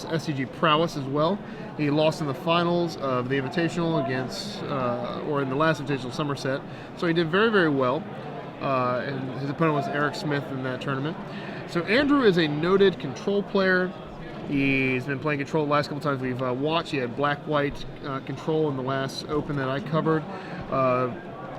SCG prowess as well. He lost in the finals of the Invitational against, or in the last Invitational, Somerset. So he did very, very well. And his opponent was Eric Smith in that tournament. So Andrew is a noted control player. He's been playing control the last couple times we've watched. He had black-white control in the last Open that I covered.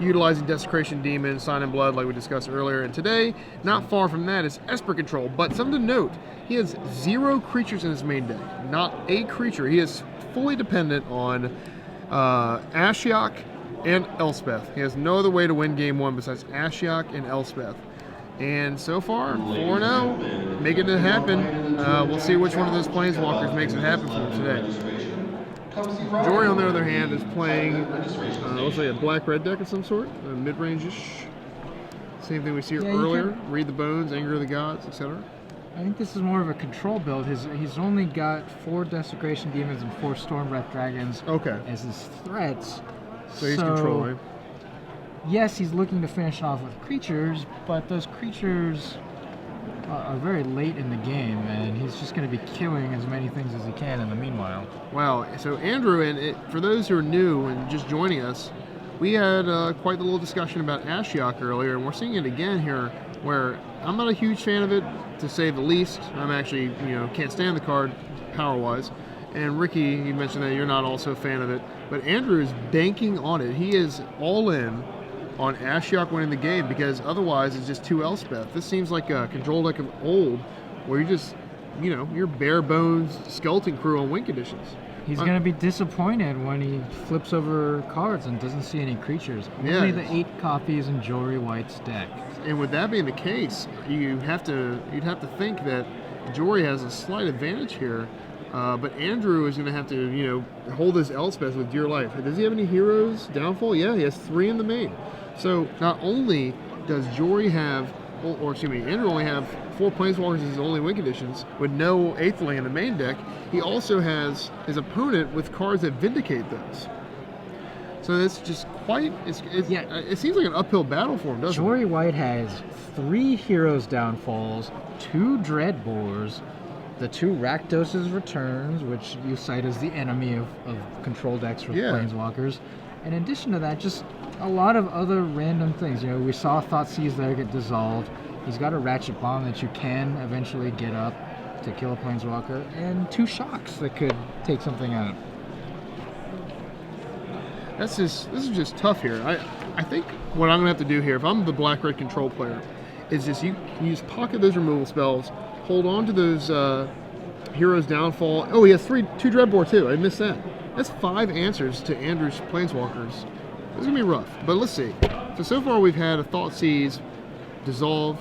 Utilizing Desecration Demon, Sign in Blood like we discussed earlier. And today, not far from that, is Esper control. But something to note, he has 0 creatures in his main deck. Not a creature. He is fully dependent on Ashiok and Elspeth. He has no other way to win game 1 besides Ashiok and Elspeth. And so far, 4-0, making it happen. We'll see which one of those Planeswalkers makes it happen for him today. Jory, on the other hand, is playing, let's say, a black-red deck of some sort, mid-range-ish. Same thing we see earlier, Read the Bones, Anger of the Gods, etc. I think this is more of a control build. He's only got 4 Desecration Demons and 4 Stormbreath Dragons as his threats. So he's controlling. Yes, he's looking to finish off with creatures, but those creatures are very late in the game, and he's just going to be killing as many things as he can in the meanwhile. Wow. So Andrew, and for those who are new and just joining us, we had quite the little discussion about Ashiok earlier, and we're seeing it again here, where I'm not a huge fan of it, to say the least. I'm actually, can't stand the card power-wise. And Ricky, you mentioned that you're not also a fan of it, but Andrew is banking on it. He is all in on Ashiok winning the game, because otherwise it's just 2 Elspeth. This seems like a control deck of old, where you just, you're bare bones skeleton crew on win conditions. He's going to be disappointed when he flips over cards and doesn't see any creatures. Only the 8 copies in Jory White's deck. And with that being the case, you'd have to think that Jory has a slight advantage here. But Andrew is going to have to, hold his Elspeth with dear life. Does he have any heroes downfall? Yeah, he has 3 in the main. So not only does Jory have, Andrew only have 4 Planeswalkers as his only win conditions with no 8th lane in the main deck, he also has his opponent with cards that vindicate those. So it's just quite, it seems like an uphill battle for him, doesn't it? Jory White has 3 Heroes Downfalls, 2 Dreadbores, the 2 Rakdos' Returns, which you cite as the enemy of control decks for Planeswalkers. In addition to that, just a lot of other random things. We saw Thoughtseize there get dissolved. He's got a Ratchet Bomb that you can eventually get up to kill a Planeswalker, and 2 Shocks that could take something out. This is just tough here. I think what I'm going to have to do here, if I'm the black-red control player, is just you just pocket those removal spells, hold on to those Heroes Downfall. Oh, he has 2 Dreadbore too. I missed that. That's 5 answers to Andrew's Planeswalkers. This is going to be rough, but let's see. So far we've had a Thoughtseize, Dissolve.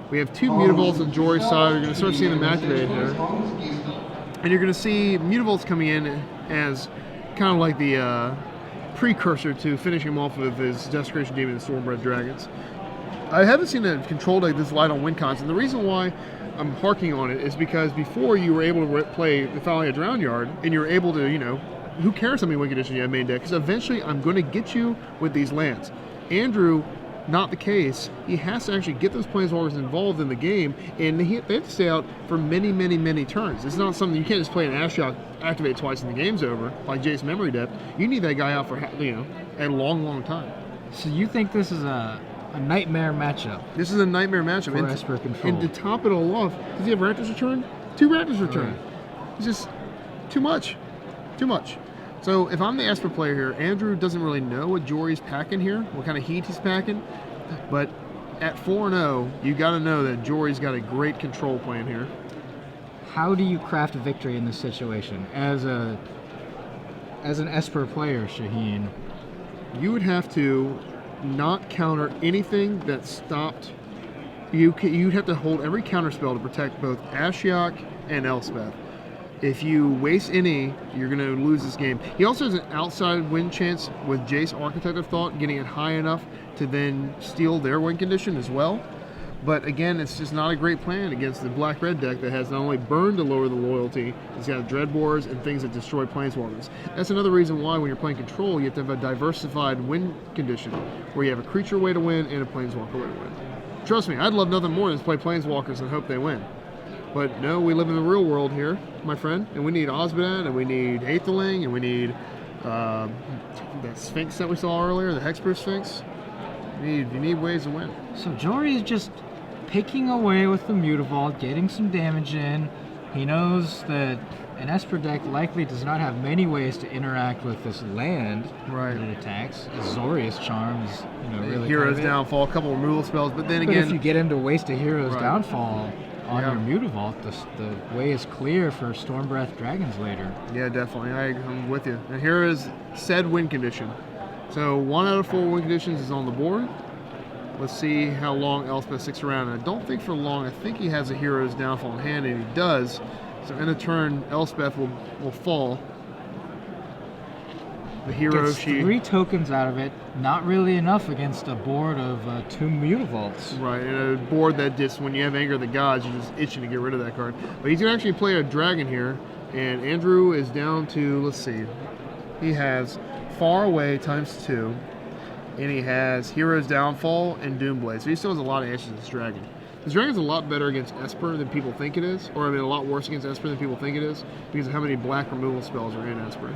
We have 2 Mutavaults on Jory's side. We're going to start seeing them activated here. And you're going to see Mutavaults coming in as kind of like the precursor to finishing him off with his Desecration Demon and Stormbreath Dragons. I haven't seen a control deck this light on win cons, and the reason why I'm harking on it is because before you were able to play the Thalia Drown Yard, and you were able to, who cares how many win conditions you have main deck, because eventually I'm going to get you with these lands. Andrew, not the case. He has to actually get those Planeswalkers involved in the game, and they have to stay out for many, many, many turns. It's not something you can't just play an Ashiok, activate twice and the game's over, like Jace Memory Depth. You need that guy out for a long, long time. So you think this is a nightmare matchup? This is a nightmare matchup. For Esper control. And to top it all off, does he have Raptors Return? 2 Raptors Return. It's just too much. Too much. So if I'm the Esper player here, Andrew doesn't really know what Jory's packing here, what kind of heat he's packing. But at 4-0, you got to know that Jory's got a great control plan here. How do you craft a victory in this situation as an Esper player, Shaheen? You would have to not counter anything that stopped. You'd have to hold every counter spell to protect both Ashiok and Elspeth. If you waste any, you're going to lose this game. He also has an outside win chance with Jace Architect of Thought, getting it high enough to then steal their win condition as well. But again, it's just not a great plan against the black-red deck that has not only Burn to lower the loyalty, it's got Dreadbores and things that destroy Planeswalkers. That's another reason why when you're playing Control, you have to have a diversified win condition, where you have a creature way to win and a Planeswalker way to win. Trust me, I'd love nothing more than to play Planeswalkers and hope they win. But no, we live in the real world here, my friend, and we need Osmodan, and we need Aetherling, and we need that Sphinx that we saw earlier, the Hexproof Sphinx. You need ways to win. So Jory is just picking away with the Mutavault, getting some damage in. He knows that an Esper deck likely does not have many ways to interact with this land that it attacks. Azorius Charm is, really Hero's kind of Downfall, a couple of removal spells, but then But again, if you get him to waste a Hero's Downfall on your Mutavault, the way is clear for Stormbreath Dragons later. Yeah, definitely. I'm with you. And here is said win condition. So 1 out of 4 win conditions is on the board. Let's see how long Elspeth sticks around. And I don't think for long. I think he has a Hero's Downfall in hand, and he does. So in a turn, Elspeth will fall. The hero Gets 3 tokens out of it. Not really enough against a board of 2 Mutavaults. Right, and a board that just, when you have Anger of the Gods, you're just itching to get rid of that card. But he's going to actually play a dragon here, and Andrew is down to, let's see, he has Far Away ×2, and he has Hero's Downfall and Doomblade. So he still has a lot of answers to this dragon. This dragon's a lot better against Esper than people think it is, or I mean a lot worse against Esper than people think it is, because of how many black removal spells are in Esper.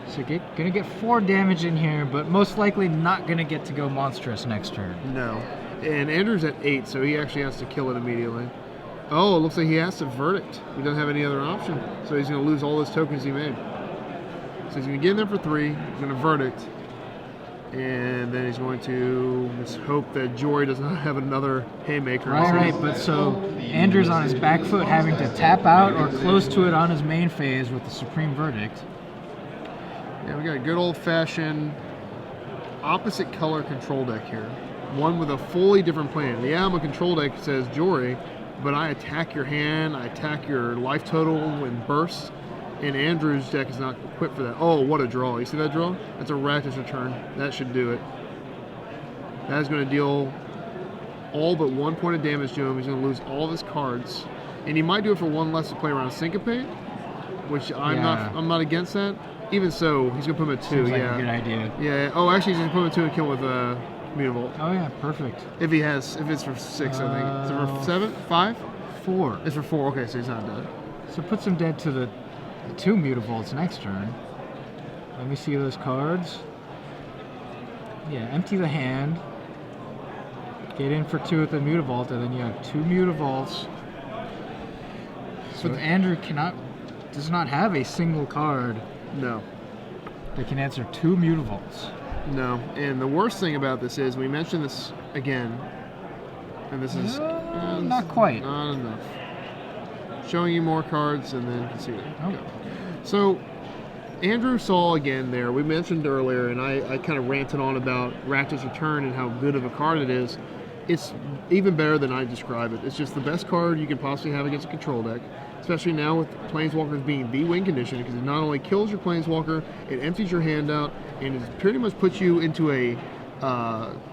So gonna get 4 damage in here, but most likely not gonna get to go monstrous next turn. No. And Andrew's at 8, so he actually has to kill it immediately. Oh, it looks like he has to Verdict. He doesn't have any other option. So he's going to lose all those tokens he made. So he's going to get in there for 3, he's going to Verdict, and then he's going to just hope that Jory does not have another Haymaker. Right, but so Andrew's on his back foot having to tap out or close to it on his main phase with the Supreme Verdict. Yeah, we got a good old-fashioned opposite color control deck here. One with a fully different plan. Yeah, I'm a control deck, says Jory, but I attack your hand, I attack your life total and bursts, and Andrew's deck is not equipped for that. Oh, what a draw. You see that draw? That's a Rakdos Return. That should do it. That is going to deal all but 1 point of damage to him. He's going to lose all of his cards. And he might do it for 1 less to play around Syncopate, which I'm not against that. Even so, he's going to put him at 2. Seems like a good idea. Yeah. Oh, actually, he's going to put him at 2 and kill with Mutavault. Oh yeah, perfect. If it's for 6, I think. Is it for 7? 5? 4. It's for 4. Okay, so he's not dead. So puts him dead to the 2 Mutavaults next turn. Let me see those cards. Yeah, empty the hand. Get in for 2 with the Mutavault, and then you have 2 Mutavaults. So Andrew does not have a single card. No. That can answer 2 Mutavaults. No, and the worst thing about this is, we mentioned this again, and this is not quite. Not enough. Showing you more cards and then conceding. Okay. So, Andrew saw again there, we mentioned earlier, and I kind of ranted on about Rakdos Return and how good of a card it is. It's even better than I describe it. It's just the best card you can possibly have against a control deck, especially now with Planeswalkers being the win condition, because it not only kills your Planeswalker, it empties your hand out, and it pretty much puts you into a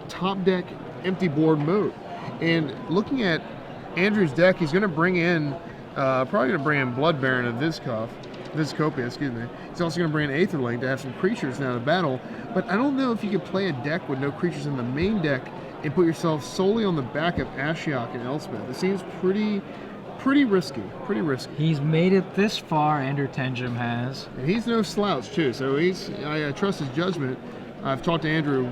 top deck empty board mode. And looking at Andrew's deck, he's going to bring in, probably going to bring in Blood Baron of Vizcopia, excuse me. He's also going to bring in Aetherling to have some creatures now to battle, but I don't know if you could play a deck with no creatures in the main deck and put yourself solely on the back of Ashiok and Elspeth. It seems pretty risky. Pretty risky. He's made it this far, Andrew Tenjum has. And he's no slouch, too, so I trust his judgment. I've talked to Andrew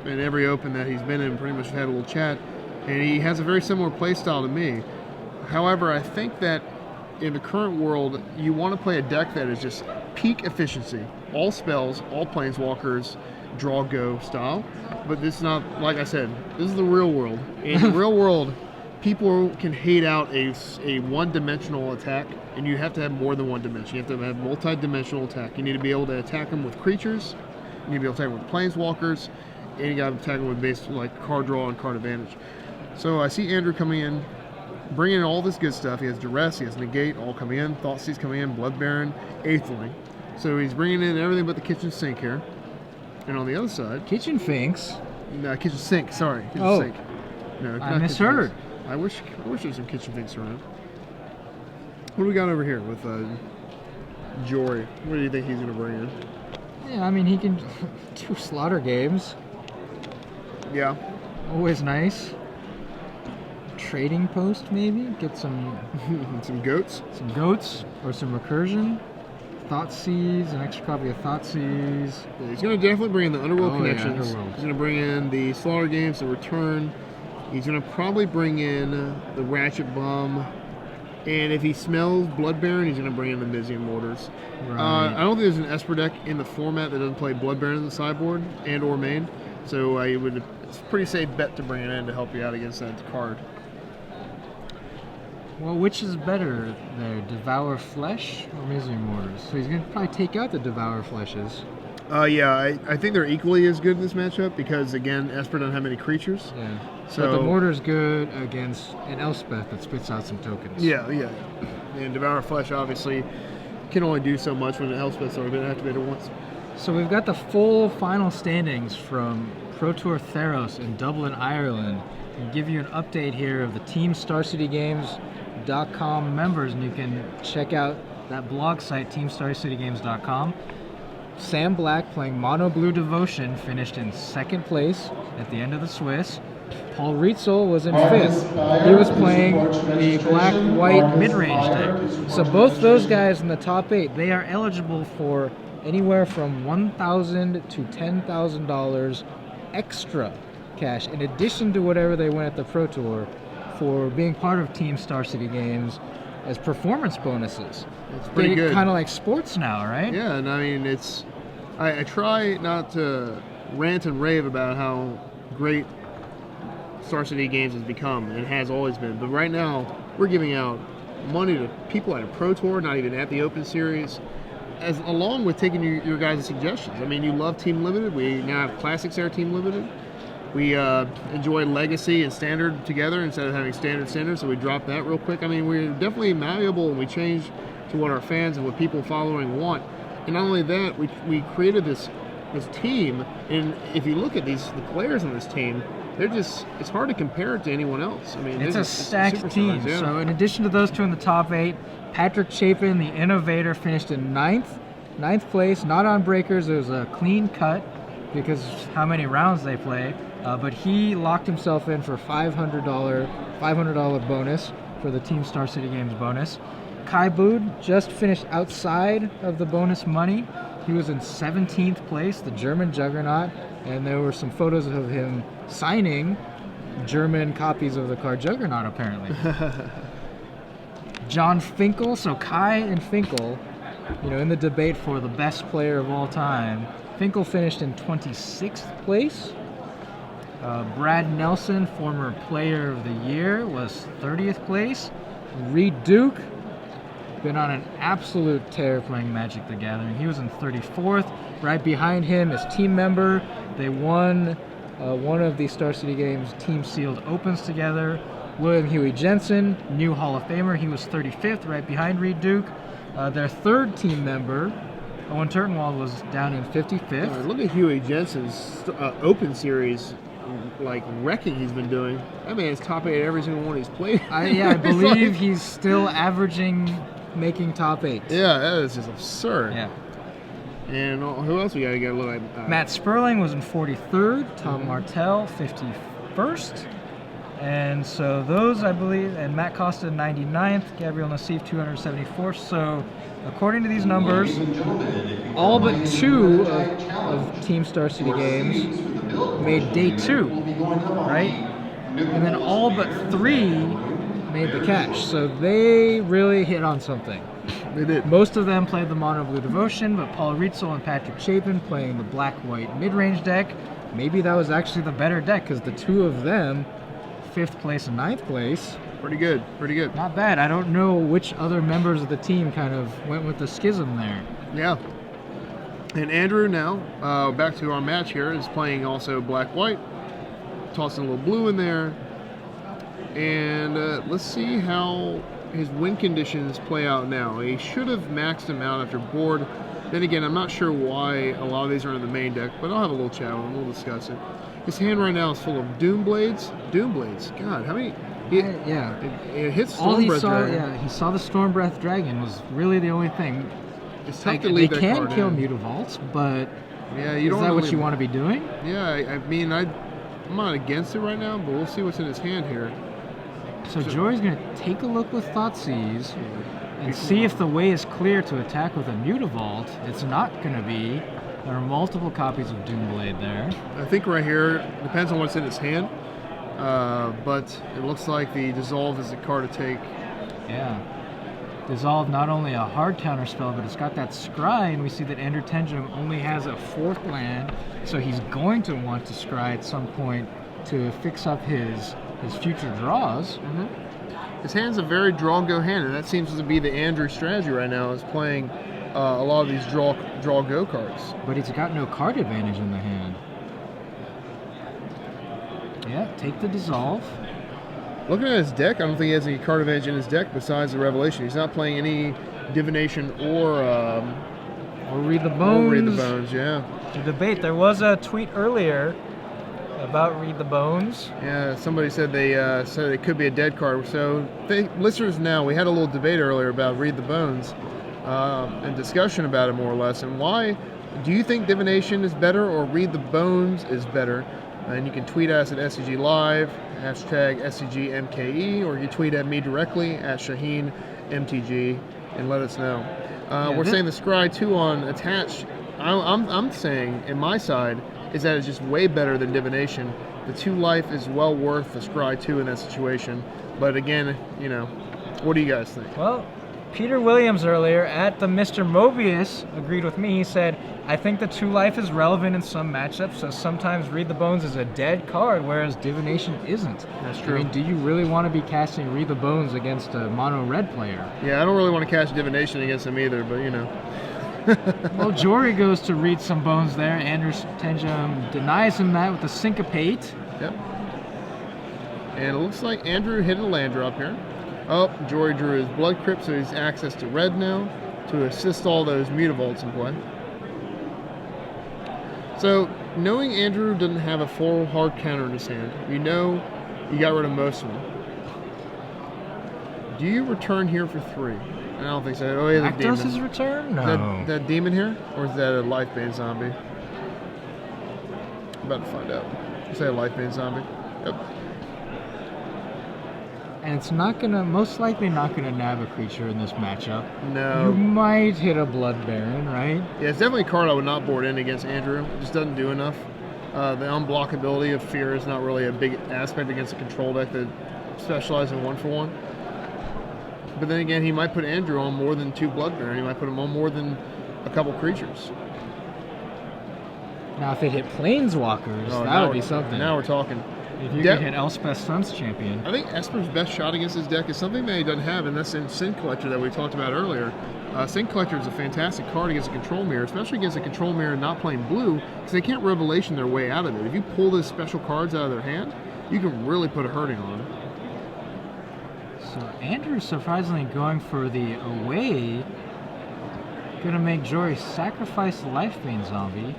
in every open that he's been in, pretty much had a little chat, and he has a very similar play style to me. However, I think that in the current world, you want to play a deck that is just peak efficiency. All spells, all Planeswalkers, draw, go style. But this is not, like I said, this is the real world. In the real world, people can hate out a one-dimensional attack, and you have to have more than one dimension. You have to have multi-dimensional attack. You need to be able to attack them with creatures, you need to be able to attack them with Planeswalkers, and you got to attack them with basically like card draw and card advantage. So I see Andrew coming in, bringing in all this good stuff. He has Duress, he has Negate, all coming in. Thoughtseize coming in, Blood Baron, Aetherling. So he's bringing in everything but the kitchen sink here. And on the other side... Kitchen Finks? No, kitchen sink, sorry. Kitchen sink. No, I misheard. I wish there was some kitchen finks around. What do we got over here with Jory? What do you think he's going to bring in? Yeah, I mean, he can do Slaughter Games. Yeah. Always nice. trading post, maybe get some some goats. Some goats or some recursion. Thought Seeds, an extra copy of Thought Seeds. Yeah, he's going to definitely bring in the Underworld connections. Yeah, Underworld. He's going to bring in the Slaughter Games, the Return. He's going to probably bring in the Ratchet Bum. And if he smells Blood Baron, he's going to bring in the Mizian Mortars. Right. I don't think there's an Esper deck in the format that doesn't play Blood Baron in the sideboard and or main. So it's a pretty safe bet to bring it in to help you out against that card. Well, which is better there, Devour Flesh or Misery Mortars? So he's going to probably take out the Devour Fleshes. Yeah, I think they're equally as good in this matchup because, again, Esper doesn't have many creatures. Yeah. So but the Mortar's good against an Elspeth that spits out some tokens. Yeah. And Devour Flesh, obviously, can only do so much when the Elspeth's already been activated once. So we've got the full final standings from Pro Tour Theros in Dublin, Ireland. I'll give you an update here of the Team StarCityGames.com members, and you can check out that blog site, teamstarcitygames.com. Sam Black, playing Mono Blue Devotion, finished in 2nd place at the end of the Swiss. Paul Rietzel was in 5th. He was playing the black-white mid-range deck. So both those guys in the top 8, they are eligible for anywhere from $1,000 to $10,000 extra cash, in addition to whatever they win at the Pro Tour, for being part of Team Star City Games as performance bonuses. It's pretty good. Kind of like sports now, right? Yeah, and I mean, I try not to rant and rave about how great Star City Games has become, and has always been. But right now, we're giving out money to people at a Pro Tour, not even at the Open Series, along with taking your guys' suggestions. I mean, you love Team Limited. We now have Classics there, Team Limited. We enjoy Legacy and Standard together instead of having Standard, so we dropped that real quick. I mean, we're definitely malleable, and we change to what our fans and what people following want. And not only that, we created this team, and if you look at the players on this team, it's hard to compare it to anyone else. I mean, it's a stacked team. Yeah. So in addition to those two in the top 8, Patrick Chapin, the innovator, finished in 9th place, not on breakers. It was a clean cut because how many rounds they play. But he locked himself in for $500 bonus for the Team Star City Games bonus. Kai Bood just finished outside of the bonus money. He was in 17th place, the German juggernaut, and there were some photos of him signing German copies of the card Juggernaut, apparently. John Finkel, so Kai and Finkel, in the debate for the best player of all time, Finkel finished in 26th place. Brad Nelson, former player of the year, was 30th place. Reed Duke, been on an absolute tear playing Magic the Gathering. He was in 34th. Right behind him is team member. They won one of the Star City Games Team Sealed Opens together. William Huey Jensen, new Hall of Famer. He was 35th, right behind Reed Duke. Their third team member, Owen Turtenwald, was down in 55th. Look at Huey Jensen's Open Series, wrecking he's been doing. That man is top 8 every single one he's played. I believe he's still making top 8. Yeah, that is just absurd. Yeah. And who else we got to get a look at? Matt Sperling was in 43rd. Tom Martell, 51st. And so those, I believe, and Matt Costa, 99th. Gabriel Nassif, 274th. So according to these numbers, all but 2 of Team Star City Games made day 2, right? And then all but 3 made the cash. So they really hit on something. They did. Most of them played the Mono Blue Devotion, but Paul Rietzel and Patrick Chapin playing the black-white mid-range deck. Maybe that was actually the better deck because the 2 of them, 5th place and 9th place. Pretty good. Not bad. I don't know which other members of the team kind of went with the schism there. Yeah. And Andrew now, back to our match here, is playing also black-white. Tossing a little blue in there. And let's see how his win conditions play out now. He should have maxed him out after board. Then again, I'm not sure why a lot of these are in the main deck, but I'll have a little chat with him. We'll discuss it. His hand right now is full of Doom Blades. God, how many? It hits Stormbreath Dragon. Yeah, he saw the Stormbreath Dragon was really the only thing. It's tough to leave that They card can kill in. Mutavaults, but yeah, is that what you want to be doing? Yeah, I mean, I'm not against it right now, but we'll see what's in his hand here. So Jory's going to take a look with Thoughtseize and see if the way is clear to attack with a Mutavault. It's not going to be. There are multiple copies of Doomblade there. I think right here, depends on what's in his hand, but it looks like the Dissolve is the card to take. Yeah. Dissolve, not only a hard counter spell, but it's got that Scry, and we see that Andrew Tenjum only has a 4th land, so he's going to want to Scry at some point to fix up his future draws. His hand's a very draw-go hand, and that seems to be the Andrew strategy right now, is playing a lot of these draw-go cards. But he's got no card advantage in the hand. Yeah, take the Dissolve. Looking at his deck, I don't think he has any card advantage in his deck besides the Revelation. He's not playing any Divination or Read the Bones. Or Read the Bones, yeah. The debate. There was a tweet earlier about Read the Bones. Yeah, somebody said they said it could be a dead card. So, listeners, now we had a little debate earlier about Read the Bones and discussion about it more or less. And why do you think Divination is better or Read the Bones is better? And you can tweet us at SCG Live, hashtag SCGMKE, or you tweet at me directly at ShaheenMTG and let us know. We're saying the Scry 2 on attached. I'm saying, in my side, is that it's just way better than Divination. The 2 life is well worth the Scry 2 in that situation. But again, you know, what do you guys think? Well, Peter Williams earlier at the Mr. Mobius agreed with me. He said, I think the 2 life is relevant in some matchups, so sometimes Read the Bones is a dead card, whereas Divination isn't. That's true. I mean, do you really want to be casting Read the Bones against a mono red player? Yeah, I don't really want to cast Divination against him either, but you know. Well, Jory goes to read some bones there. Andrew Tenjum denies him that with a Syncopate. Yep. And it looks like Andrew hit a land drop here. Oh, Jory drew his Blood Crypt, so he's access to red now to assist all those Mutavaults in play. So, knowing Andrew doesn't have a full hard counter in his hand, you know you got rid of most of them. Do you return here for 3? I don't think so. Oh, yeah, the demon. Rakdos' return? No. Is that demon here? Or is that a life-bane zombie? I'm about to find out. Is that a life-bane zombie? Yep. And it's not gonna, most likely not gonna nab a creature in this matchup. No. You might hit a Blood Baron, right? Yeah, it's definitely a card I would not board in against Andrew. It just doesn't do enough. The unblockability of Fear is not really a big aspect against a control deck that specializes in 1-for-1. But then again, he might put Andrew on more than 2 Blood Baron. He might put him on more than a couple creatures. Now, if it hit Planeswalkers, that would be something. Now we're talking. If you could hit Elspeth Sun's Champion. I think Esper's best shot against his deck is something that he doesn't have, and that's in Sin Collector that we talked about earlier. Sin Collector is a fantastic card against a Control Mirror, especially against a Control Mirror not playing blue, because they can't Revelation their way out of it. If you pull those special cards out of their hand, you can really put a hurting on them. So Andrew's surprisingly going for the away. Gonna make Jory sacrifice the Lifebane Zombie.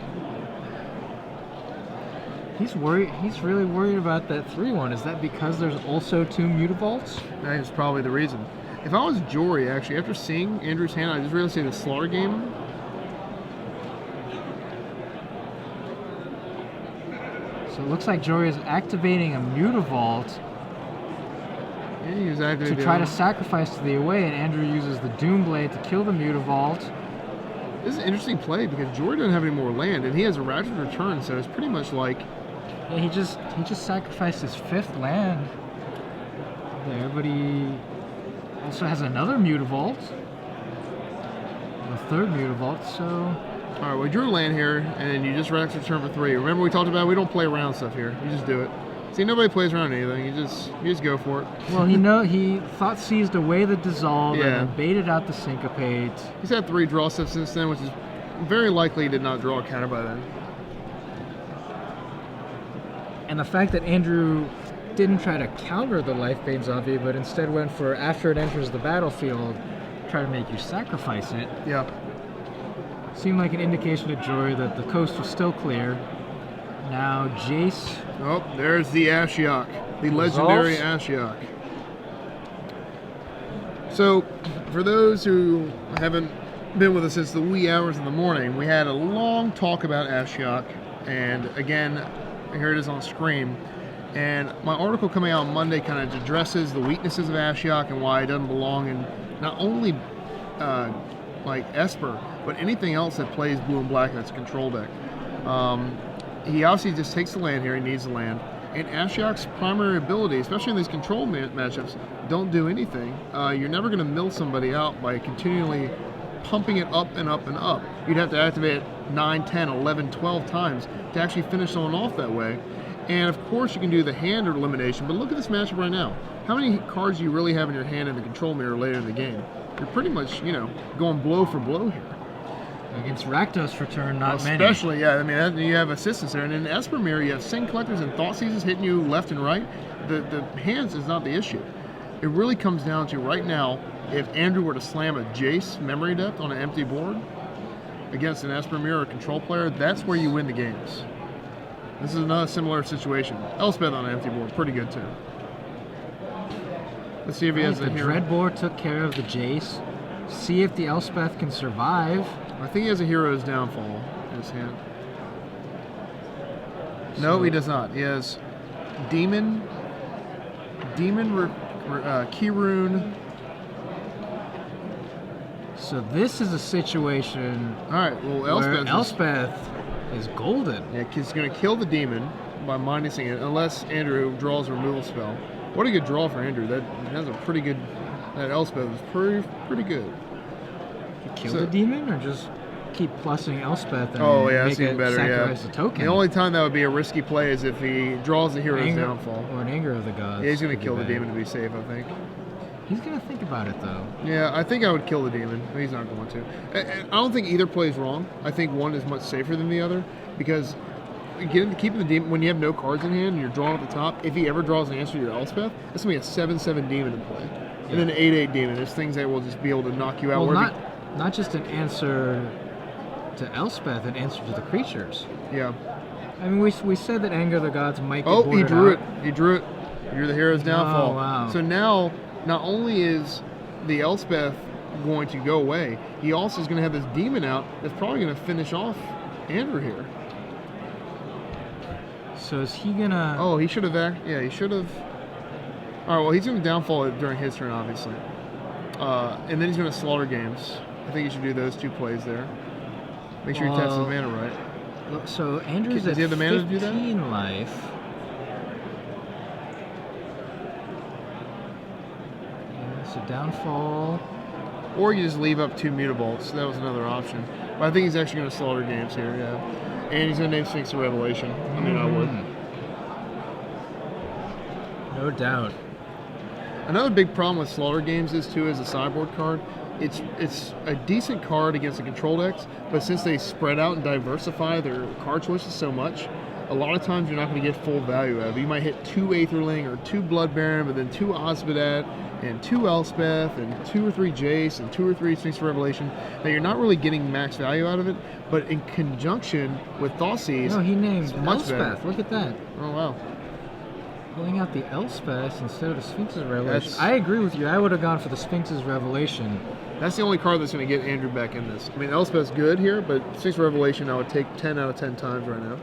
He's worried. He's really worried about that 3-1. Is that because there's also 2 Mutavaults? That is probably the reason. If I was Jory, actually, after seeing Andrew's hand, I just really see the Slaughter game. So it looks like Jory is activating a Mutavault to try to sacrifice to the away, and Andrew uses the Doomblade to kill the Mutavault. This is an interesting play because Jory doesn't have any more land, and he has a Rapid Return, so it's pretty much like... Yeah, he just sacrificed his 5th land there, but he also has another Mutavault, a 3rd Mutavault, so... All right, we drew a land here, and then you just Rapid Return for 3. Remember we talked about we don't play around stuff here. You just do it. See, nobody plays around anything. You just go for it. Well, he thought seized away the Dissolve and then baited out the Syncopate. He's had 3 draw steps since then, which is very likely he did not draw a counter by then. And the fact that Andrew didn't try to counter the Lifebane Zombie, but instead went for, after it enters the battlefield, try to make you sacrifice it. Yeah. Seemed like an indication to Jory that the coast was still clear. Now Jace. Oh, there's the Ashiok, the legendary Ashiok. So, for those who haven't been with us since the wee hours of the morning, we had a long talk about Ashiok, and again, here it is on screen. And my article coming out on Monday kind of addresses the weaknesses of Ashiok and why it doesn't belong in not only like Esper, but anything else that plays blue and black that's a control deck. He obviously just takes the land here. He needs the land. And Ashiok's primary ability, especially in these control matchups, don't do anything. You're never going to mill somebody out by continually pumping it up and up and up. You'd have to activate it 9, 10, 11, 12 times to actually finish someone off that way. And of course you can do the hand elimination, but look at this matchup right now. How many cards do you really have in your hand in the control mirror later in the game? You're pretty much, going blow for blow here. Against Rakdos return, not many. Especially, yeah. I mean, you have assistance there. And in Esper Mirror, you have Sin Collectors and Thought Seizes hitting you left and right. The hands is not the issue. It really comes down to right now, if Andrew were to slam a Jace Memory Depth on an empty board against an Esper Mirror control player, that's where you win the games. This is another similar situation. Elspeth on an empty board, pretty good too. Let's see if he has the a hero. Dreadbore took care of the Jace. See if the Elspeth can survive. I think he has a Hero's Downfall in his hand. No, he does not. He has Demon, Keyrune. So this is a situation All right, well, where Elspeth is golden. Yeah, he's going to kill the Demon by minusing it, unless Andrew draws a removal spell. What a good draw for Andrew. That's a pretty good. That Elspeth is pretty good. Kill the demon, or just keep plussing Elspeth and that's make even it better. sacrifice Yeah. a token? The only time that would be a risky play is if he draws the Hero's Downfall. Or an Anger of the Gods. Yeah, he's going to kill the Demon to be safe, I think. He's going to think about it, though. Yeah, I think I would kill the Demon. He's not going to. I don't think either play is wrong. I think one is much safer than the other, because keeping the Demon, when you have no cards in hand and you're drawing at the top, if he ever draws an answer to your Elspeth, that's going to be a 7/7 Demon in play. Yeah. And then an 8/8 Demon. There's things that will just be able to knock you out. Well, not just an answer to Elspeth, an answer to the creatures. Yeah. I mean, we said that Anger of the Gods might get he drew out. it. He drew it. You're the Hero's Downfall. Oh, wow. So now, not only is the Elspeth going to go away, he also is going to have this Demon out that's probably going to finish off Andrew here. So is he going to... Oh, he should have... Yeah, he should have... All right, well, he's going to downfall it during his turn, obviously. And then he's going to slaughter games. I think you should do those two plays there. Make sure he taps his mana right. So Andrew's Does he have the mana to do that? 15 life. Yeah, so downfall. Or you just leave up 2 Mutabolts. That was another option. But I think he's actually going to slaughter games here, yeah. And he's going to name Sphinx of Revelation. I mean, I would. No doubt. Another big problem with slaughter games is, too, as a sideboard card. It's a decent card against the control decks, but since they spread out and diversify their card choices so much, a lot of times you're not going to get full value out of it. You might hit 2 Aetherling or 2 Blood Baron, but then 2 Osmodat and 2 Elspeth and 2 or 3 Jace and 2 or 3 Sphinx of Revelation, that you're not really getting max value out of it, but in conjunction with Thoughtseize, no, he named much Elspeth. better. Look at that. Oh, wow. Pulling out the Elspeth instead of the Sphinx's Revelation. I agree with you. I would have gone for the Sphinx's Revelation. That's the only card that's going to get Andrew back in this. I mean, Elspeth's good here, but Sphinx of Revelation I would take 10 out of 10 times right now.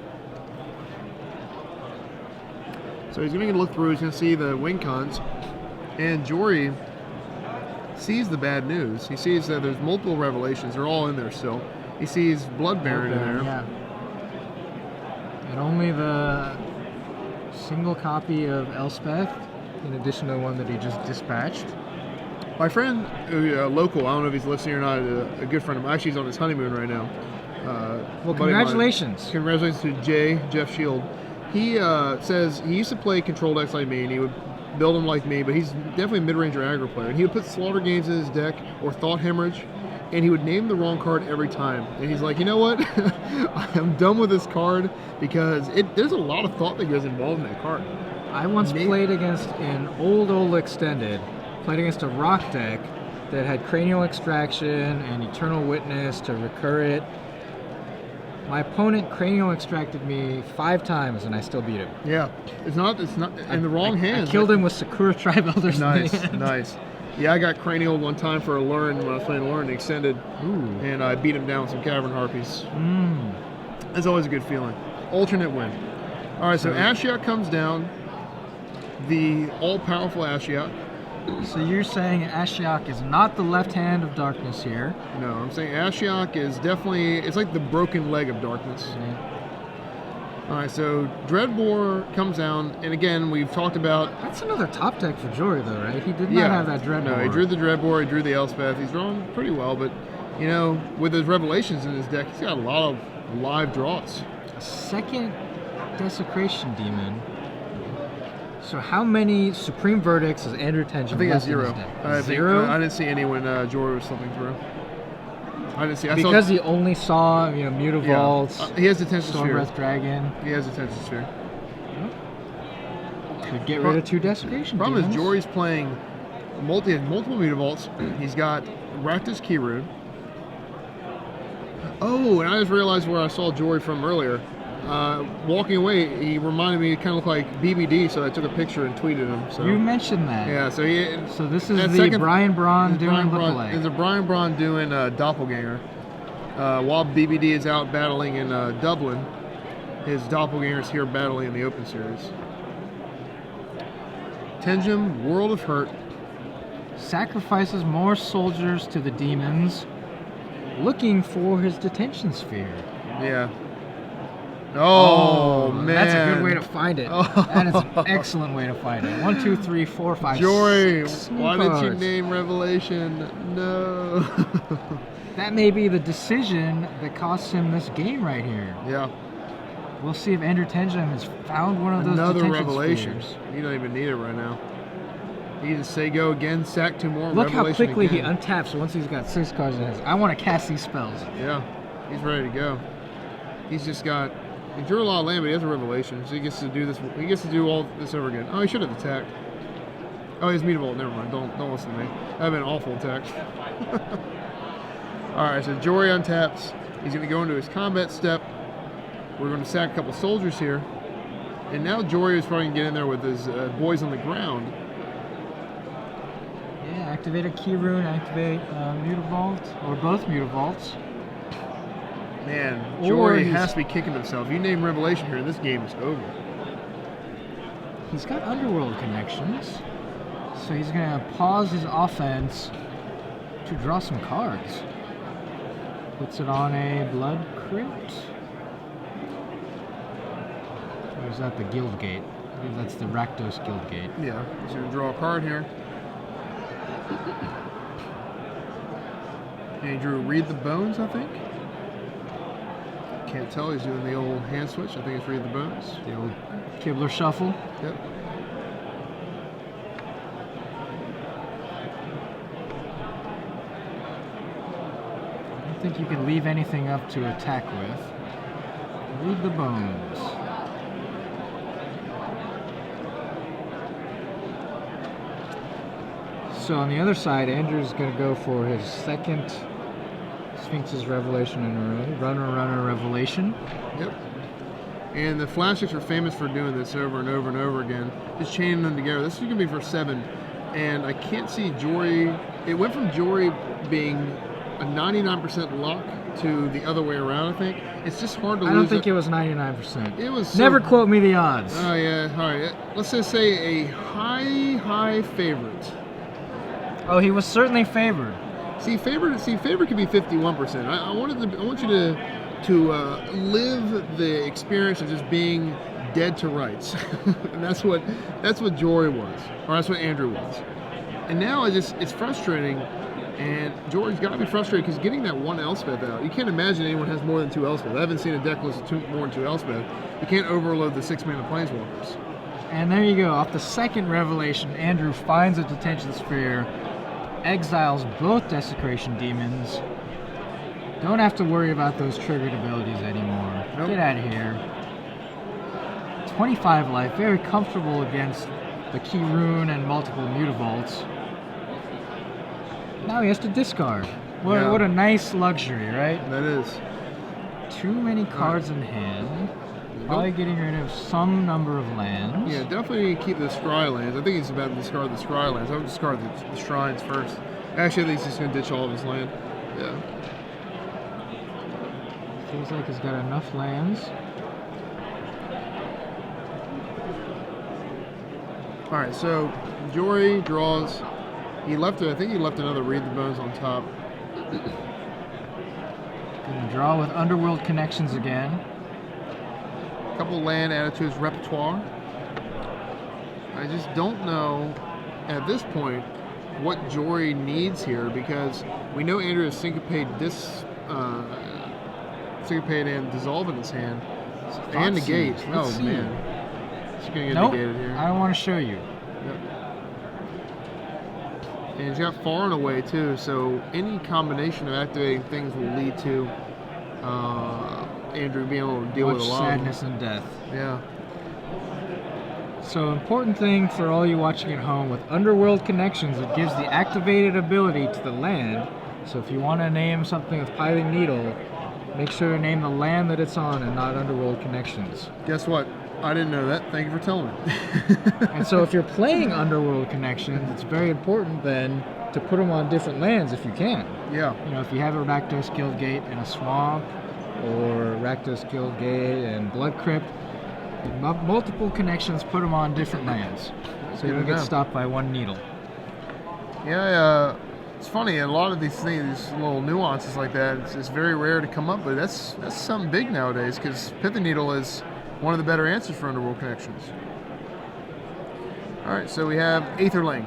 So he's going to look through, he's going to see the win cons, and Jory sees the bad news. He sees that there's multiple Revelations, they're all in there still. He sees Blood Baron in there. Yeah. And only the single copy of Elspeth, in addition to the one that he just dispatched. My friend, local, I don't know if he's listening or not, a good friend of mine, actually he's on his honeymoon right now. Well, congratulations. Congratulations to Jeff Shield. He says he used to play control decks like me, and he would build them like me, but he's definitely a mid-range or aggro player. And he would put Slaughter Games in his deck, or Thought Hemorrhage, and he would name the wrong card every time. And he's like, you know what? I'm done with this card, because there's a lot of thought that goes involved in that card. I once played against an old extended, played against a rock deck that had Cranial Extraction and Eternal Witness to recur it. My opponent cranial extracted me 5 times and I still beat him. Yeah, it's not in the wrong hands. I killed him with Sakura Tribe Elders. Nice. Yeah, I got cranial one time for a Learn when I was playing Learn Extended, and I beat him down with some Cavern Harpies. That's always a good feeling. Alternate win. All right, so Ashiok comes down. the all-powerful Ashiok. So you're saying Ashiok is not the left hand of darkness here? No, I'm saying Ashiok is definitely, it's like the broken leg of darkness. Yeah. All right, so Dreadbore comes down, and again, we've talked about... That's another top deck for Jory, though, right? He did not have that Dreadbore. No, he drew the Dreadbore, he drew the Elspeth. He's drawn pretty well, but, you know, with his Revelations in his deck, he's got a lot of live draws. A second Desecration Demon. So how many Supreme Verdicts has Andrew Tenjum I think left it's 0. in his deck? Zero? I didn't see any when Jory was slipping through. I didn't see. Because he only saw, you know, Mutavaults, he has the Tension Sphere. Stormbreath Dragon. He has the Tension Sphere. Could get rid of 2 Desecration Problem Demons. is Jory's playing he has multiple Mutavaults. He's got Rakdos Kiryu. Oh, and I just realized where I saw Jory from earlier. Walking away, he reminded me, he kind of looked like BBD, so I took a picture and tweeted him. So. You mentioned that. Yeah, so So this is the Brian Braun doing lookalike. There's a Brian Braun doing Doppelganger. While BBD is out battling in Dublin, his Doppelganger is here battling in the Open Series. Tenjum, World of Hurt. Sacrifices more soldiers to the demons, looking for his detention sphere. Yeah. Oh, man. That's a good way to find it. That is an excellent way to find it. 1, 2, 3, 4, 5, Jory, 6 why cards. did you name Revelation? No. That may be the decision that costs him this game right here. Yeah. We'll see if Andrew Tenjum has found one of those Another detention Revelation. spheres. You don't even need it right now. He can say go again, sack 2 more. Look how Revelation quickly again. he untaps once he's got 6 cards in his hand. I want to cast these spells. Yeah, he's ready to go. He's just got. He drew a lot of land, but he has a Revelation, so he gets to do this. He gets to do all this over again. Oh, he should have attacked. Oh, he's Mutavault. Never mind. Don't listen to me. That'd have been an awful attack. All right, so Jory untaps. He's going to go into his combat step. We're going to sack a couple soldiers here, and now Jory is probably going to get in there with his boys on the ground. Yeah, activate a Key Rune, activate Mutavault, or both Mutavaults. Man, Or Jory he's- has to be kicking himself. You name Revelation here, this game is over. He's got Underworld connections, so he's going to pause his offense to draw some cards. Puts it on a Blood Crypt. Or is that the Guild Gate? I believe that's the Rakdos Guild Gate. Yeah, he's going to draw a card here. And he drew Read the Bones, I think. Can't tell, he's doing the old hand switch. I think it's Read the Bones. The old Kibler Shuffle. Yep. I don't think you can leave anything up to attack with. Read the Bones. So on the other side, Andrew's going to go for his second Sphinx's Revelation in a row. Runner, Revelation. Yep. And the Flash are famous for doing this over and over and over again. Just chaining them together. This is going to be for 7. And I can't see Jory. It went from Jory being a 99% lock to the other way around, I think. It's just hard to lose. I don't think it was 99%. It was Never quote me the odds. Oh, yeah. All right. Let's just say a high favorite. Oh, he was certainly favored. See, favorite could be 51%. I want you to live the experience of just being dead to rights. And that's what Jory was, or that's what Andrew was. And now it's frustrating, and Jory's got to be frustrated because getting that 1 Elspeth out, you can't imagine anyone has more than 2 Elspeth. I haven't seen a deck list of more than 2 Elspeth. You can't overload the 6-mana Planeswalkers. And there you go. Off the second Revelation, Andrew finds a detention sphere, exiles both Desecration Demons. Don't have to worry about those triggered abilities anymore. Nope. Get out of here. 25 life, very comfortable against the Key Rune and multiple Mutavaults. Now he has to discard. Yeah. What a nice luxury, right? That is. Too many cards in hand. Probably getting rid of some number of lands. Yeah, definitely keep the Scry lands. I think he's about to discard the Scry lands. I would discard the Shrines first. Actually, I think he's just going to ditch all of his land. Yeah. Feels like he's got enough lands. All right, so Jory draws. He left it. I think he left another Read the Bones on top. Gonna draw with Underworld Connections again. A couple land added to his repertoire. I just don't know at this point what Jory needs here, because we know Andrew has syncopate and dissolve in his hand and negate. Oh man, he's gonna get negated here. I don't want to show you. Yep. And he's got far and away too, so any combination of activating things will lead to Andrew being able to deal with a lot sadness and death. Yeah. So important thing for all you watching at home, with Underworld Connections, it gives the activated ability to the land. So if you want to name something with Piling Needle, make sure to name the land that it's on and not Underworld Connections. Guess what? I didn't know that. Thank you for telling me. And so if you're playing Underworld Connections, it's very important then to put them on different lands if you can. Yeah. You know, if you have a Rakdos Guildgate and a Swamp, or Rakdos Guildgate and Blood Crypt, multiple connections, put them on different lands, so you don't get stopped by one needle. Yeah, it's funny. A lot of these things, these little nuances like that, it's very rare to come up, but that's something big nowadays, because Pithy Needle is one of the better answers for Underworld Connections. All right, so we have Aetherling.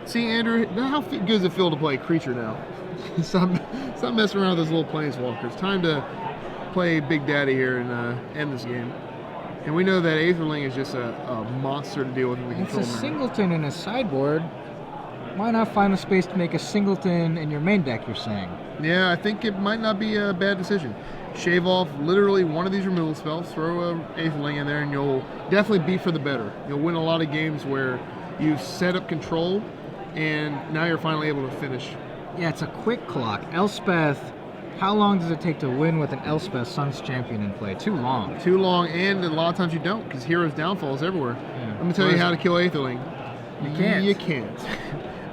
See, Andrew, how good does it feel to play creature now? Stop messing around with those little planeswalkers. Time to play Big Daddy here and end this game. And we know that Aetherling is just a monster to deal with in the control. It's a singleton in a sideboard. Why not find a space to make a singleton in your main deck, you're saying? Yeah, I think it might not be a bad decision. Shave off literally one of these removal spells, throw a Aetherling in there, and you'll definitely be for the better. You'll win a lot of games where you set up control, and now you're finally able to finish. Yeah, it's a quick clock. Elspeth, how long does it take to win with an Elspeth Sun's Champion in play? Too long. Too long, and a lot of times you don't, because Hero's Downfall is everywhere. Yeah. Let me tell you how to kill Aetherling. You can't. You can't.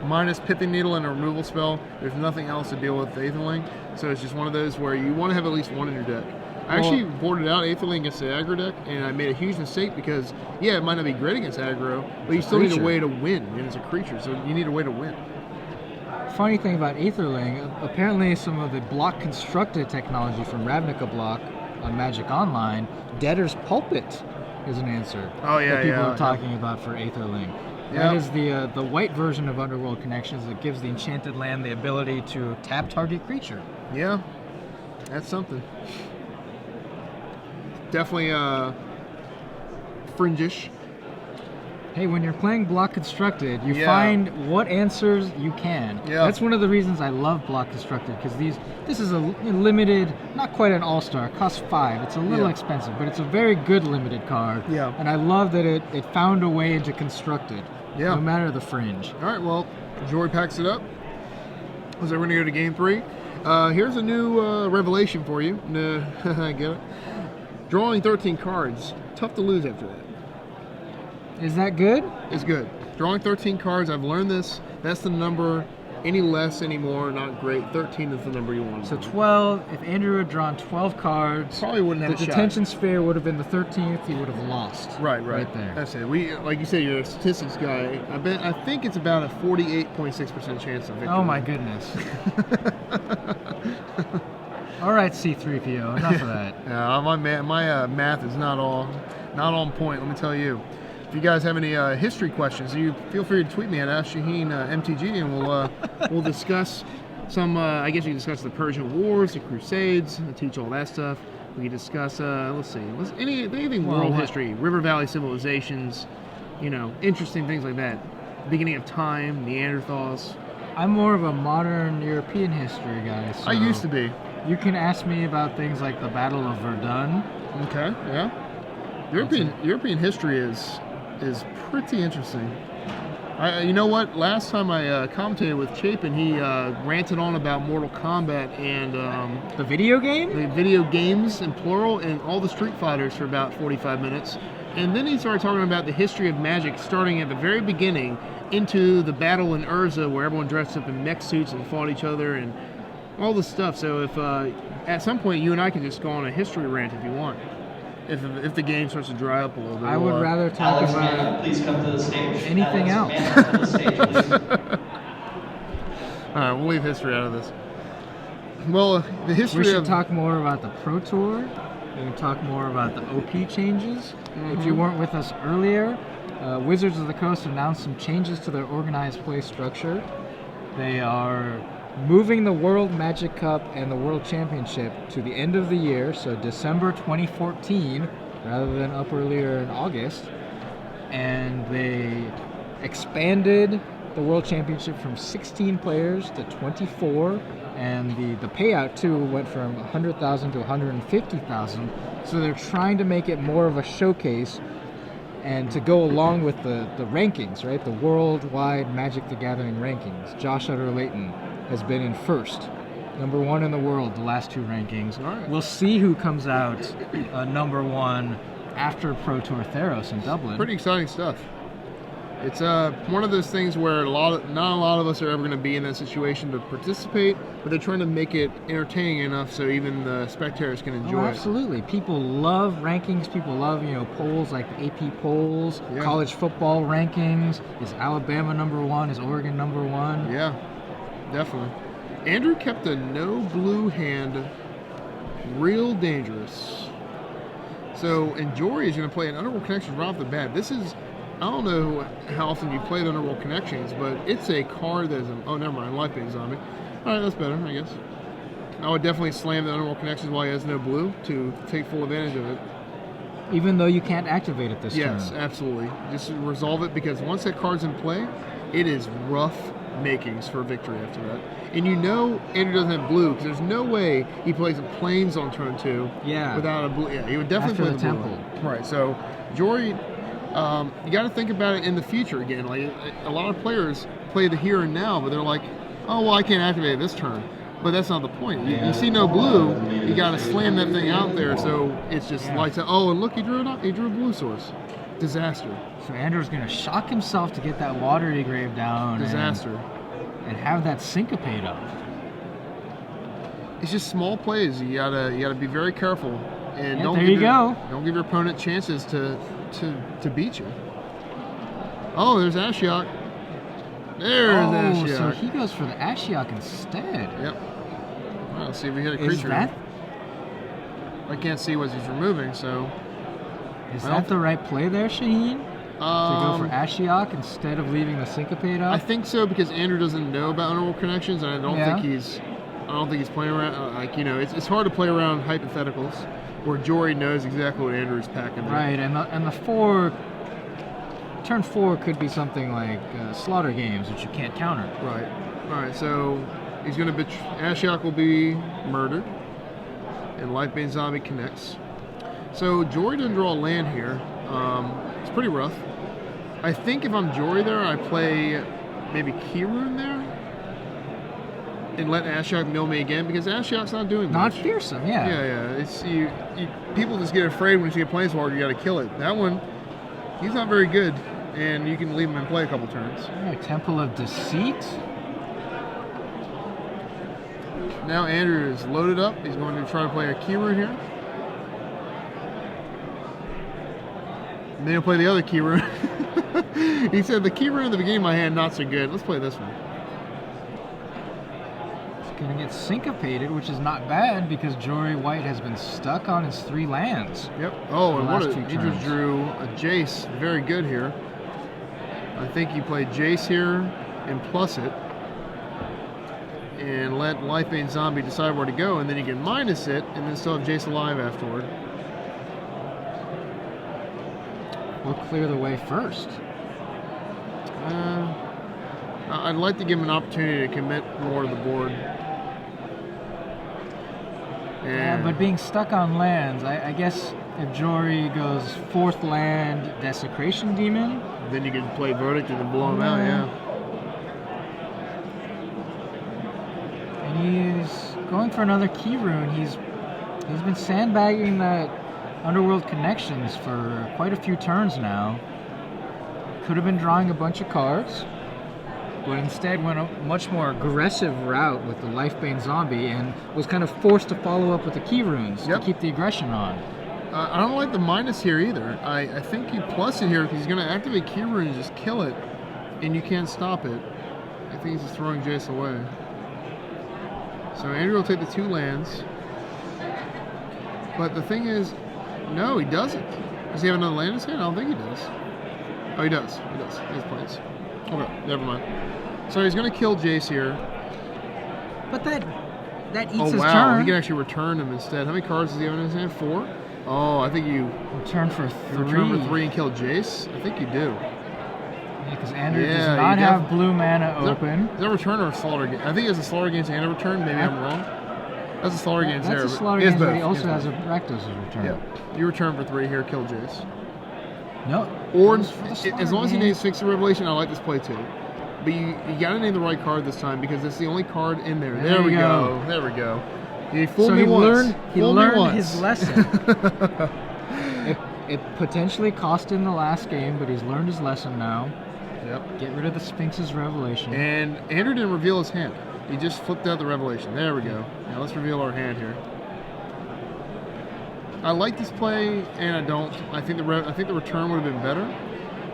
Minus Pithy Needle and a removal spell, there's nothing else to deal with Aetherling, so it's just one of those where you want to have at least one in your deck. I actually boarded out Aetherling against the aggro deck, and I made a huge mistake because, yeah, it might not be great against aggro, but you still need a way to win, and it's a creature, so you need a way to win. Funny thing about Aetherling, apparently some of the block constructed technology from Ravnica Block on Magic Online, Debtor's Pulpit is an answer. Oh yeah, that people are talking about for Aetherling. That is the white version of Underworld Connections that gives the enchanted land the ability to tap target creature. Yeah, that's something. Definitely fringish. Hey, when you're playing block constructed, you find what answers you can. Yeah. That's one of the reasons I love block constructed, because this is a limited, not quite an all-star, it costs 5. It's a little expensive, but it's a very good limited card. Yeah. And I love that it found a way into constructed. Yeah. No matter the fringe. All right, well, Jory packs it up. So we're going to go to game 3. Here's a new revelation for you. I get it. Drawing 13 cards. Tough to lose after that. Is that good? It's good. Drawing 13 cards, I've learned this. That's the number. Any less, any more, not great. 13 is the number you want. So 12, if Andrew had drawn 12 cards, probably wouldn't have the detention sphere would have been the 13th, he would have lost. Right there. That's it. We, like you said, you're a statistics guy. I think it's about a 48.6% chance of victory. Oh my goodness. All right, C3PO, enough of that. Yeah, my math is not on point, let me tell you. If you guys have any history questions, you feel free to tweet me at @ShaheenMTG, and we'll discuss some. I guess you can discuss the Persian Wars, the Crusades. I teach all that stuff. We can discuss. Let's see, anything world history, River Valley civilizations. Interesting things like that. Beginning of time, Neanderthals. I'm more of a modern European history guy. So I used to be. You can ask me about things like the Battle of Verdun. Okay. Yeah. European history is pretty interesting. You know what? Last time I commentated with Chapin, he ranted on about Mortal Kombat and the video game? The video games in plural and all the Street Fighters for about 45 minutes. And then he started talking about the history of magic starting at the very beginning into the battle in Urza where everyone dressed up in mech suits and fought each other and all this stuff. So if at some point you and I can just go on a history rant if you want. if the game starts to dry up a little bit. I would rather talk Alex, about please come to the stage. anything else. Come to the stage, please. All right, we'll leave history out of this. Well, the history We should of talk more about the Pro Tour. We can talk more about the OP changes. If you weren't with us earlier, Wizards of the Coast announced some changes to their organized play structure. They are moving the World Magic Cup and the World Championship to the end of the year, so December 2014, rather than up earlier in August. And they expanded the World Championship from 16 players to 24, and the payout too went from 100,000 to 150,000. So they're trying to make it more of a showcase and to go along with the rankings, right? The worldwide Magic the Gathering rankings. Josh Utter-Layton has been in first, number 1 in the world, the last 2 rankings. All right. We'll see who comes out number 1 after Pro Tour Theros in Dublin. pretty exciting stuff. It's one of those things where not a lot of us are ever going to be in that situation to participate, but they're trying to make it entertaining enough so even the spectators can enjoy it. Absolutely. People love rankings. People love, polls like the AP polls, Yeah. college football rankings. Is Alabama number 1? Is Oregon number 1? Yeah, definitely. Andrew kept a no blue hand real dangerous. So, and Jory is going to play an Underworld Connections right off the bat. This is, I don't know how often you played Underworld Connections, but it's a card that is, oh, never mind, Life-Bane Zombie. All right, that's better, I guess. I would definitely slam the Underworld Connections while he has no blue to take full advantage of it. Even though you can't activate it this Yes, turn. absolutely. Just resolve it, because once that card's in play, it is rough makings for victory after that. And Andrew doesn't have blue, because there's no way he plays a Plains on turn 2 Yeah. without a blue. Yeah, he would definitely After play the the blue. temple. Right, so Jory, you got to think about it in the future again. Like, a lot of players play the here and now, but they're like, oh, well, I can't activate it this turn. But that's not the point. You see no blue, you got to slam that thing out there, so it's just lights out. Oh, and look, he drew a blue source. Disaster. So Andrew's going to shock himself to get that Watery Grave down. Disaster. And have that Syncopate up. It's just small plays. You gotta be very careful, and Yeah, don't there give you go. Don't give your opponent chances to beat you. Oh, there's Ashiok. There's Ashiok. So he goes for the Ashiok instead. Yep. Well, let's see if we hit a Is creature. that I can't see what he's removing, so is I don't that the right play there, Shaheen? To go for um, Ashiok instead of leaving the Syncopate up? I think so, because Andrew doesn't know about Underworld Connections, and I don't think he's playing around. It's hard to play around hypotheticals where Jory knows exactly what Andrew's packing there. Right, and the turn 4 could be something like Slaughter Games, which you can't counter. Right. All right. So he's going to Ashiok will be murdered, and Life-Bane Zombie connects. So Jory doesn't draw a land here. It's pretty rough. I think if I'm Jory there, I play maybe Keyrune there and let Ashiok mill me again, because Ashiok's not doing Not much. fearsome, yeah. Yeah. It's people just get afraid when you see a Planeswalker, you got to kill it. That one, he's not very good, and you can leave him in play a couple turns. All right, Temple of Deceit. Now Andrew is loaded up. He's going to try to play a Keyrune here. And then he'll play the other Keyrune. He said the Keyrune at the beginning of my hand, not so good. Let's play this one. It's going to get Syncopated, which is not bad because Jory White has been stuck on his 3 lands. Yep. Oh, The and last what two he just turns. drew a Jace. Very good here. I think he played Jace here and plus it. And let Life-Bane Zombie decide where to go, and then he can minus it, and then still have Jace alive afterward. We'll clear the way first. I'd like to give him an opportunity to commit more to the board. And But being stuck on lands, I guess if Jory goes 4th land, Desecration Demon. then you can play Verdict and then blow him out, yeah. And he's going for another Keyrune. He's been sandbagging that Underworld Connections for quite a few turns now. Could have been drawing a bunch of cards, but instead went a much more aggressive route with the Life-Bane Zombie and was kind of forced to follow up with the Keyrunes to Yep. keep the aggression on. I don't like the minus here either. I think you plus it here because he's going to activate Key Rune and just kill it, and you can't stop it. I think he's just throwing Jace away. So Andrew will take the 2 lands. But the thing is, no, he doesn't. Does he have another land in his hand? I don't think he does. Oh, he does. He does. He has planes. Okay, never mind. So he's going to kill Jace here. But that eats Oh, his wow. turn. He can actually return them instead. How many cards does he have in his hand? 4? Oh, I think you Return for 3. return for 3 and kill Jace. I think you do. Yeah, because Andrew Yeah, does you not have def- blue mana Is that- open. Is that a return or a slaughter game? I think he has a slaughter games and a return. Maybe I'm wrong. That's a slaughter games there. That's a but slaughter he has games, but he both. also has has a both. Rakdos' return. Yeah. You return for 3 here, kill Jace. No. Or goes for the as slaughter long as he game. names Fix the Revelation, I like this play too. But you gotta name the right card this time because it's the only card in there. There we go. There we go. He fooled So me he once. he Fooled me learned once. his lesson. it potentially cost him the last game, but he's learned his lesson now. Yep. Get rid of the Sphinx's Revelation. And Andrew didn't reveal his hand. He just flipped out the Revelation. There we go. Now let's reveal our hand here. I like this play, and I don't. I think the return would have been better,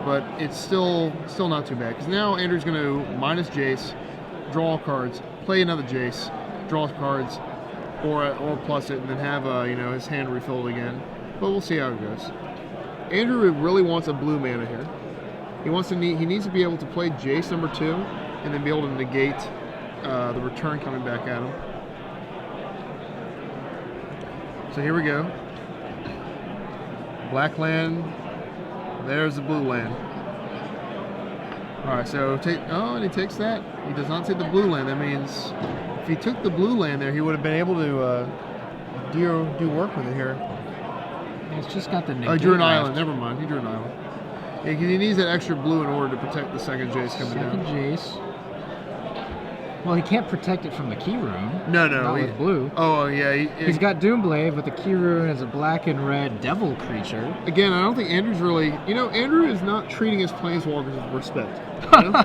but it's still not too bad. Because now Andrew's going to minus Jace, draw cards, play another Jace, draw cards, or plus it, and then have his hand refilled again. But we'll see how it goes. Andrew really wants a blue mana here. He needs to be able to play Jace number 2, and then be able to negate the return coming back at him. So here we go. Black land. There's the blue land. All right, so and he takes that. He does not take the blue land. That means if he took the blue land there, he would have been able to do work with it here. It's just got the negate. Oh, he drew an left. island. Never mind. He drew an island. Yeah, 'cause he needs that extra blue in order to protect the second Jace coming Second down. Jace. Well, he can't protect it from the Key Rune. No. Not with blue. Oh, yeah. He's got Doomblade, but the Key Rune is a black and red devil creature. Again, I don't think Andrew's really... Andrew is not treating his planeswalkers with respect. You know?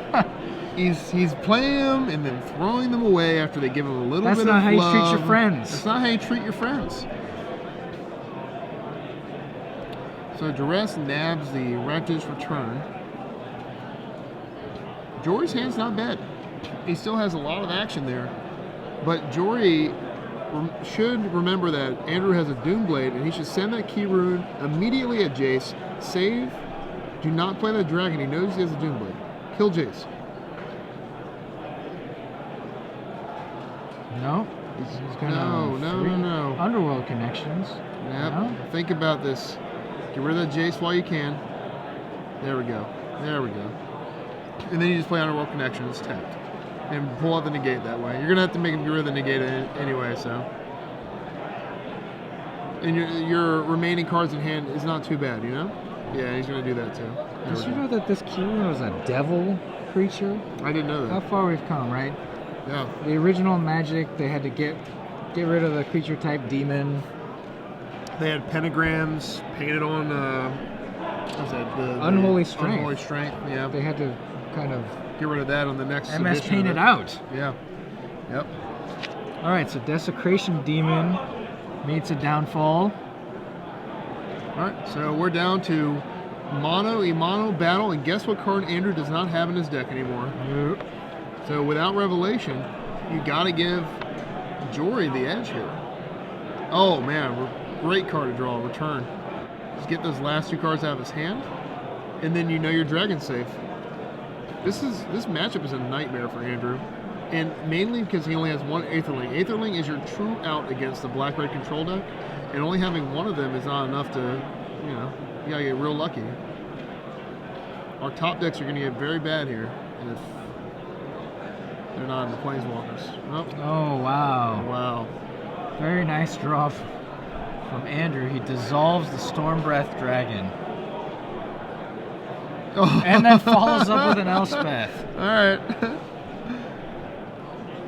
He's playing them and then throwing them away after they give him a little That's bit not of how you love. treat your friends. That's not how you treat your friends. So Duress nabs the Rakdos return. Jory's hand's not bad. He still has a lot of action there. But Jory should remember that Andrew has a Doomblade, and he should send that Key Rune immediately at Jace. Save. Do not play that dragon. He knows he has a Doomblade. Kill Jace. No. He's gonna No. Underworld connections. Yep. No? Think about this. Get rid of that Jace while you can. There we go. And then you just play Underworld Connections tapped. And pull out the negate that way. You're going to have to make him get rid of the negate anyway, so. And your remaining cards in hand is not too bad, you know? Yeah, he's going to do that too. There Did we you go. know that this Key Rune was a devil creature? I didn't know How that. far we've come, right? Yeah. The original Magic, they had to get rid of the creature type demon. They had pentagrams painted on, what's that? The Unholy Strength. Unholy Strength, yeah. They had to kind of Get rid of that on the next MS edition of painted it. out. Yeah. Yep. All right, so Desecration Demon meets a downfall. All right, so we're down to mono battle, and guess what card Andrew does not have in his deck anymore? Nope. So without Revelation, you got to give Jory the edge here. Oh man, great card to draw. Return. Just get those last 2 cards out of his hand, and then you know your dragon's safe. This matchup is a nightmare for Andrew, and mainly because he only has one Aetherling. Aetherling is your true out against the black-red control deck, and only having one of them is not enough to, you gotta get real lucky. Our top decks are gonna get very bad here if they're not in the Planeswalkers. Oh, Oh, wow. wow. Very nice draw from Andrew. He dissolves the Storm Breath Dragon. Oh. And then follows up with an Elspeth. All right.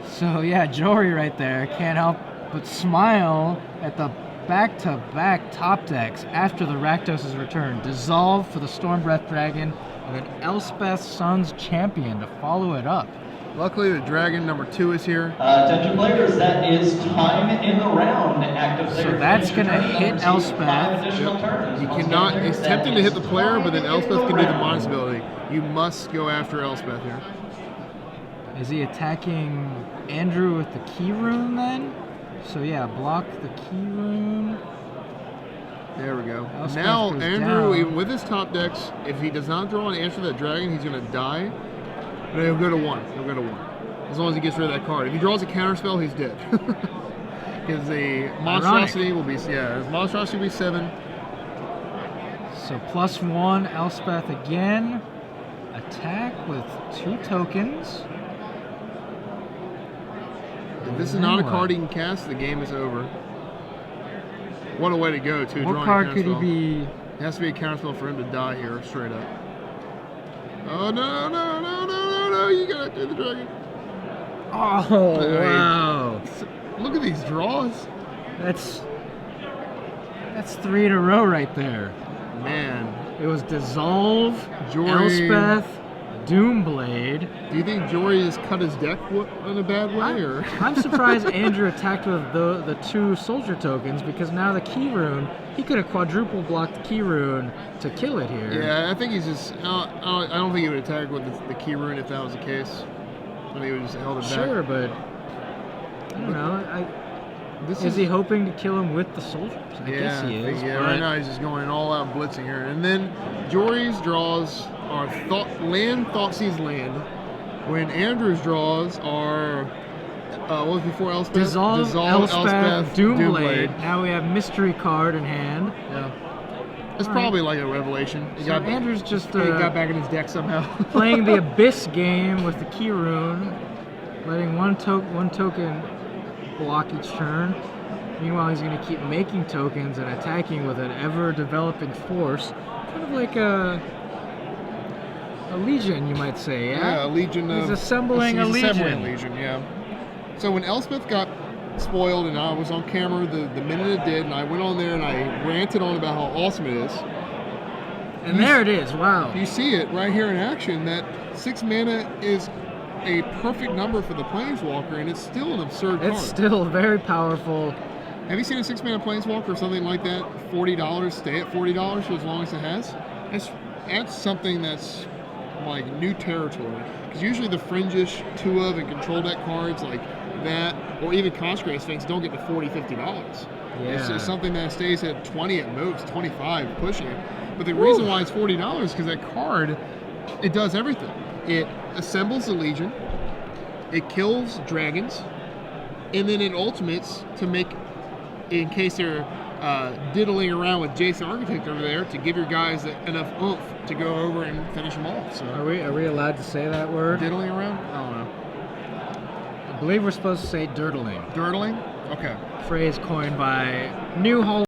So yeah, Jory right there can't help but smile at the back-to-back top decks after the Rakdos' return. Dissolve for the Storm Breath Dragon and an Elspeth Sun's Champion to follow it up. Luckily, the dragon number 2 is here. Tenjum players, that is time in the round. Active So that's going to hit Elspeth. Additional turns. You cannot. It's tempting to hit the player, but then Elspeth can do the minus ability. You must go after Elspeth here. Is he attacking Andrew with the key rune then? So yeah, block the key rune. There we go. Elspeth Now goes Andrew, down. even with his top decks, if he does not draw an answer to that dragon, he's going to die. But he'll go to 1. He'll go to 1. As long as he gets rid of that card. If he draws a counter spell, he's dead. Because the monstrosity will be, yeah, his monstrosity will be 7. So +1, Elspeth again. Attack with 2 tokens. If this is not a card he can cast, the game is over. What a way to go, too. What drawing a card counter could he spell. be? It has to be a counter spell for him to die here, straight up. Oh, no, no, no, no, no, no. You gotta do the dragon. Oh, Hey. wow. Look at these draws. That's 3 in a row right there. Man. It was Dissolve, Jory. Elspeth, Doomblade. Do you think Jory has cut his deck in a bad way? Or? I'm surprised Andrew attacked with the 2 soldier tokens, because now the key rune, he could have quadruple blocked the key rune to kill it here. Yeah, I think he's just. I don't think he would attack with the key rune if that was the case. I think he would just held it back. Sure, but I don't know. Is he hoping to kill him with the soldiers? I guess he is. Yeah, but right now he's just going all out blitzing here. And then Jory's draws are Thoughtseize Land. When Andrew's draws are, what was before Elspeth? Dissolve, Elspeth, Doomblade. Now we have mystery card in hand. Yeah. It's All probably like a revelation. He So got, Andrew's just he got back in his deck somehow. playing the Abyss game with the key rune, letting one token block each turn. Meanwhile, he's going to keep making tokens and attacking with an ever-developing force, kind of like a legion, you might say. Yeah, a legion of... He's assembling a legion. Assembling a legion, yeah. So when Elspeth got spoiled and I was on camera the minute it did, and I went on there and I ranted on about how awesome it is, And there it is, wow. you see it right here in action, that 6 mana is a perfect number for the Planeswalker, and it's still an absurd card. It's still very powerful. Have you seen a 6 mana Planeswalker or something like that? $40, stay at $40 for as long as it has? That's something that's like new territory. Because usually the fringish 2 of and control deck cards like that, or even Consecrated Sphinx, don't get to $40, $50. It's just something that stays at 20 at most, 25 pushing it. But the reason why it's $40 is because that card, it does everything. It assembles a legion, it kills dragons, and then it ultimates to make, in case they're diddling around with Jason Architect over there, to give your guys enough oomph to go over and finish them off. So Are we allowed to say that word? diddling around? I don't know. I believe we're supposed to say dirtling. Dirtling? Okay. Phrase coined by New Hall